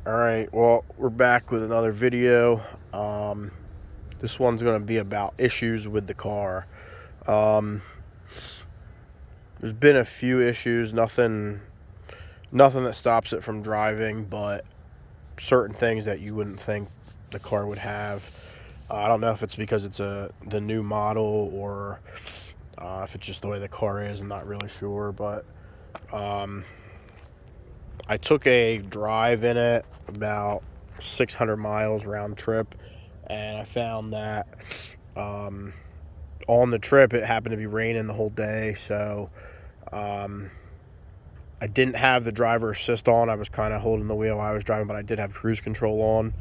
All right, well, we're back with another video. Um, this one's going to be about issues with the car. Um, there's been a few issues, nothing that stops it from driving, but certain things that you wouldn't think the car would have. I don't know if it's because it's the new model or if it's just the way the car is. I'm not really sure, but um, I took a drive in it about 600 miles round trip, and I found that um, on the trip it happened to be raining the whole day, so um, I didn't have the driver assist on. I was kind of holding the wheel while I was driving, but I did have cruise control on.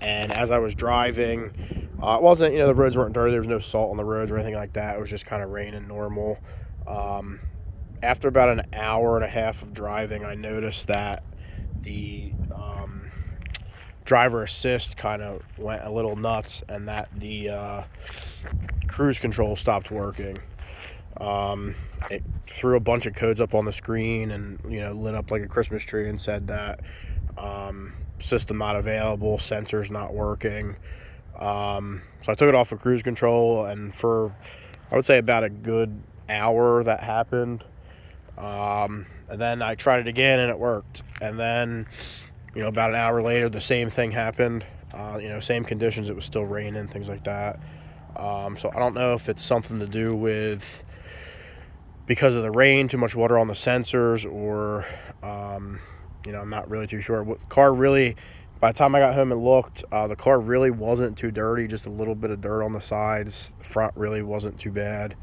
And as I was driving, it wasn't, the roads weren't dirty. There was no salt on the roads or anything like that. It was just kind of raining normal. Um, After about an hour and a half of driving, I noticed that the driver assist kind of went a little nuts, and that the cruise control stopped working. It threw a bunch of codes up on the screen and lit up like a Christmas tree and said that system not available, sensors not working. So I took it off of cruise control, and for I would say about a good hour that happened. And then I tried it again and it worked. And then, about an hour later, the same thing happened. Same conditions. It was still raining, things like that. So I don't know if it's something to do with because of the rain, too much water on the sensors, or I'm not really too sure. What the car really, by the time I got home and looked, the car really wasn't too dirty. Just a little bit of dirt on the sides. The front really wasn't too bad.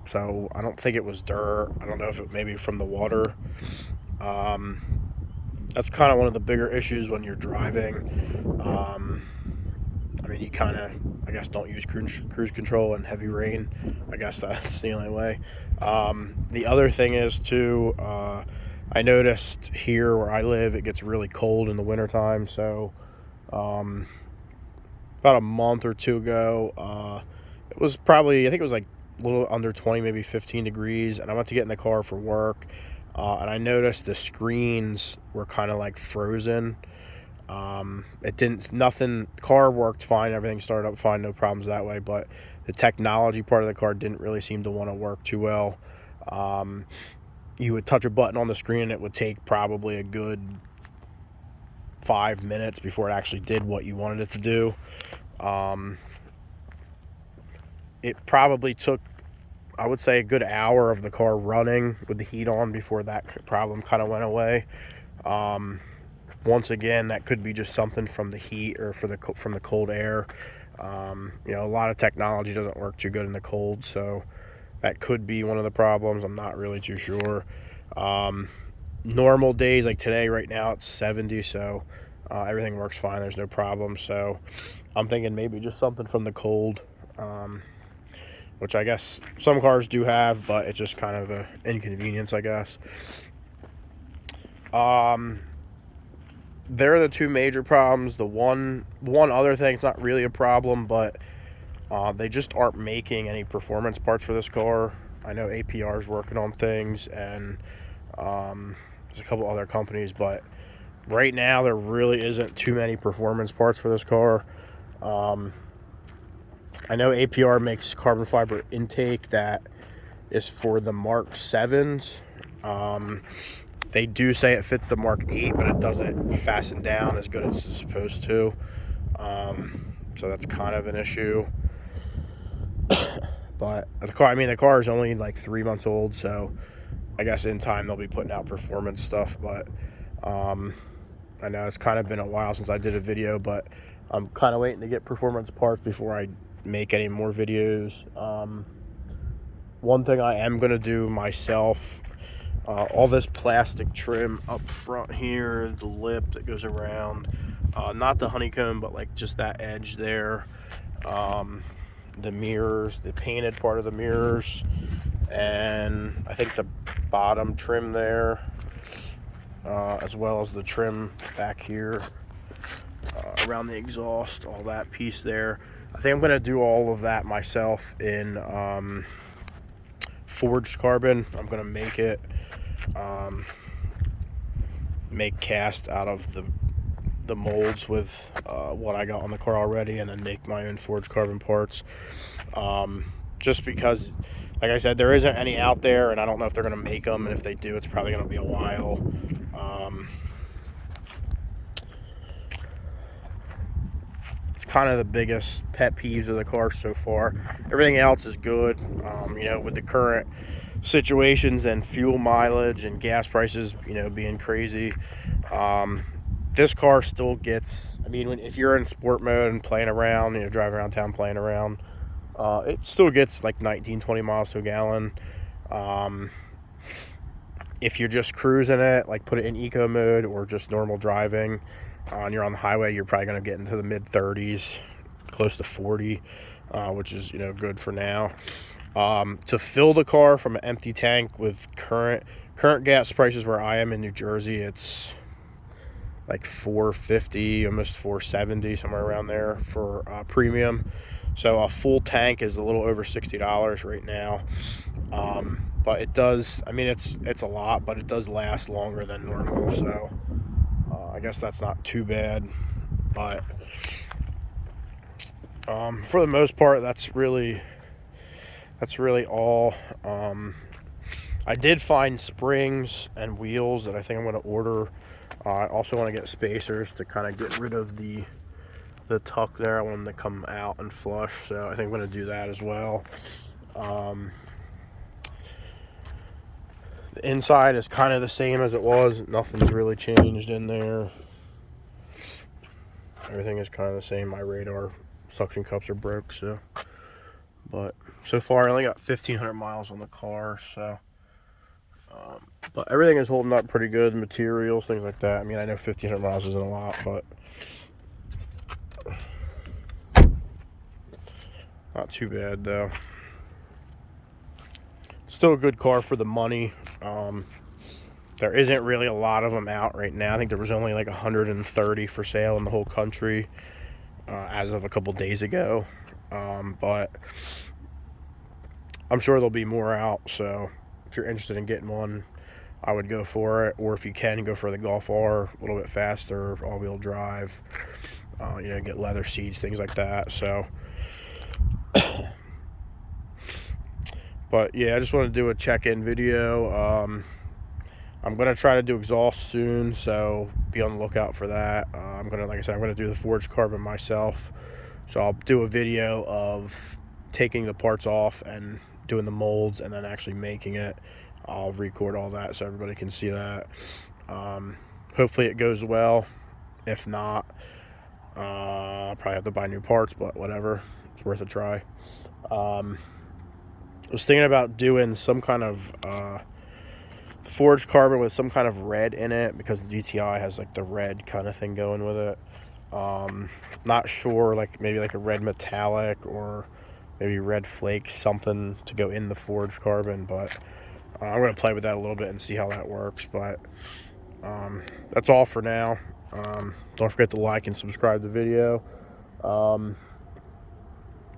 So I don't think it was dirt. I don't know if it maybe from the water. Um, that's kind of one of the bigger issues when you're driving. You kind of, I guess, don't use cruise control in heavy rain. I guess that's the only way. The other thing is, too, I noticed here where I live, it gets really cold in the wintertime. So about a month or two ago, it was probably, I think it was like a little under 20, maybe 15 degrees. And I went to get in the car for work. And I noticed the screens were kind of like frozen. The car worked fine, everything started up fine, no problems that way, but the technology part of the car didn't really seem to want to work too well. You would touch a button on the screen and it would take probably a good 5 minutes before it actually did what you wanted it to do. It probably took, I would say, a good hour of the car running with the heat on before that problem kind of went away. Once again, that could be just something from the heat or from the cold air. A lot of technology doesn't work too good in the cold, so that could be one of the problems. I'm not really too sure. Normal days like today, right now it's 70, so everything works fine. There's no problem. So I'm thinking maybe just something from the cold, which I guess some cars do have, but it's just kind of an inconvenience, I guess. They're the two major problems. The one other thing, it's not really a problem, but they just aren't making any performance parts for this car. I know APR is working on things, and there's a couple other companies, but right now there really isn't too many performance parts for this car. I know APR makes carbon fiber intake that is for the Mark 7s. They do say it fits the Mark 8, but it doesn't fasten down as good as it's supposed to. So that's kind of an issue. But the car is only like 3 months old, so I guess in time they'll be putting out performance stuff. But I know it's kind of been a while since I did a video, but I'm kind of waiting to get performance parts before I make any more videos. One thing I am going to do myself, all this plastic trim up front here, the lip that goes around, not the honeycomb, but like just that edge there, the mirrors, the painted part of the mirrors, and I think the bottom trim there, as well as the trim back here, around the exhaust, all that piece there. I think I'm going to do all of that myself in forged carbon. I'm going to make it. make cast out of the molds with what I got on the car already, and then make my own forged carbon parts. Just because, like I said, there isn't any out there, and I don't know if they're going to make them, and if they do, it's probably going to be a while. It's kind of the biggest pet peeves of the car so far. Everything else is good. With the current situations and fuel mileage and gas prices, being crazy, this car still gets, if you're in sport mode and playing around, driving around town playing around, it still gets like 19-20 miles to a gallon. If you're just cruising it, like put it in eco mode or just normal driving, and you're on the highway, you're probably going to get into the mid 30s, close to 40, which is good for now. To fill the car from an empty tank with current gas prices where I am in New Jersey, it's like $4.50, almost $4.70, somewhere around there for premium. So a full tank is a little over $60 right now. But it does, it's a lot, but it does last longer than normal. So I guess that's not too bad. But for the most part, that's really all. I did find springs and wheels that I think I'm going to order. I also want to get spacers to kind of get rid of the tuck there. I want them to come out and flush, so I think I'm going to do that as well. The inside is kind of the same as it was. Nothing's really changed in there. Everything is kind of the same. My radar suction cups are broke, but so far I only got 1,500 miles on the car, so but everything is holding up pretty good. Materials, things like that. I know 1,500 miles isn't a lot, but not too bad though. Still a good car for the money. There isn't really a lot of them out right now. I think there was only like 130 for sale in the whole country as of a couple days ago. But I'm sure there'll be more out, so if you're interested in getting one, I would go for it. Or if you can, go for the Golf R, a little bit faster, all-wheel drive, get leather seats, things like that. So but yeah, I just want to do a check-in video. I'm going to try to do exhaust soon, so be on the lookout for that. Like I said, I'm going to do the forged carbon myself. So I'll do a video of taking the parts off and doing the molds and then actually making it. I'll record all that so everybody can see that. Hopefully it goes well. If not, I'll probably have to buy new parts, but whatever. It's worth a try. I was thinking about doing some kind of forged carbon with some kind of red in it, because the GTI has like the red kind of thing going with it. Not sure, like maybe like a red metallic or maybe red flake, something to go in the forged carbon, but I'm going to play with that a little bit and see how that works. But that's all for now. Don't forget to like and subscribe to the video.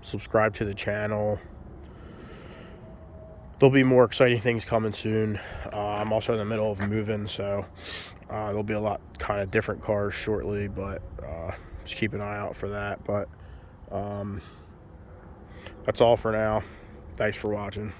Subscribe to the channel. There'll be more exciting things coming soon. I'm also in the middle of moving, so there'll be a lot kind of different cars shortly, but just keep an eye out for that. But that's all for now. Thanks for watching.